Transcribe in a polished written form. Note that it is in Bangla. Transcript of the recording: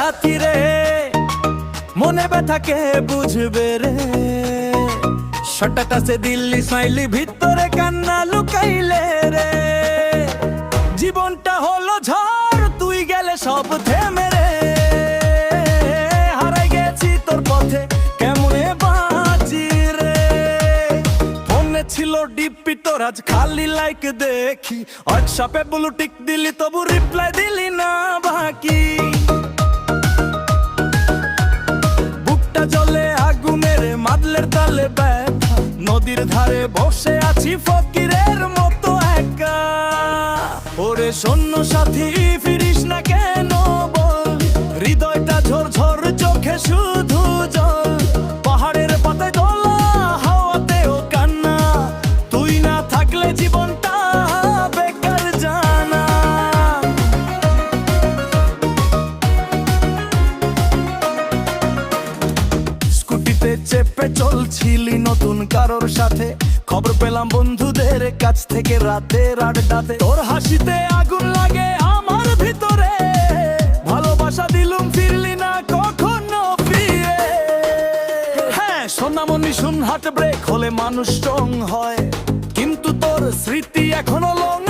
সাথী রে, মনে ব্যথাকে বুঝবে রে। শর্টটা সে দিল্লি স্মাইলি, ভিতরে কান্না লুকাইলে রে। জীবনটা হলো ঝড়, তুই গেলে সব থেমে রে। হারাই গেছি তোর পথে, কেমনে বাঁচি রে। ফোনে ছিল ডিপি তোর, আজ খালি লাইক দেখি। হোয়াটসঅ্যাপে ব্লু টিক দিলি, তবু রিপ্লাই দিলি না বাকি। বুকটা জ্বলে আগুনের মাদলের তালে ব্যথা। নদীর ধারে বসে আছি ফকিরের মতো একা। ওরে শূন্য সাথী, ফিরিস না কেন বল। হৃদয়টা ঝরঝর, চোখে শুধু জল। পাহাড়ের পাতায় দোলা, হাওয়াতেও কান্না। তুই না থাকলে জীবনটা বেকার জানা। স্কুটিতে চেপে চলছিলি নতুন কারোর সাথে। খবর পেলাম বন্ধুদের কাছ থেকে রাতের আড্ডাতে। তোর হাসিতে আগুন লাগে আমার ভিতরে। ভালোবাসা দিলুম, ফিরলি না কখনো ফিরে। হ্যাঁ সোনামণি, শুন হার্ট ব্রেক হলে মানুষ স্ট্রং হয়, কিন্তু তোর স্মৃতি এখনো লং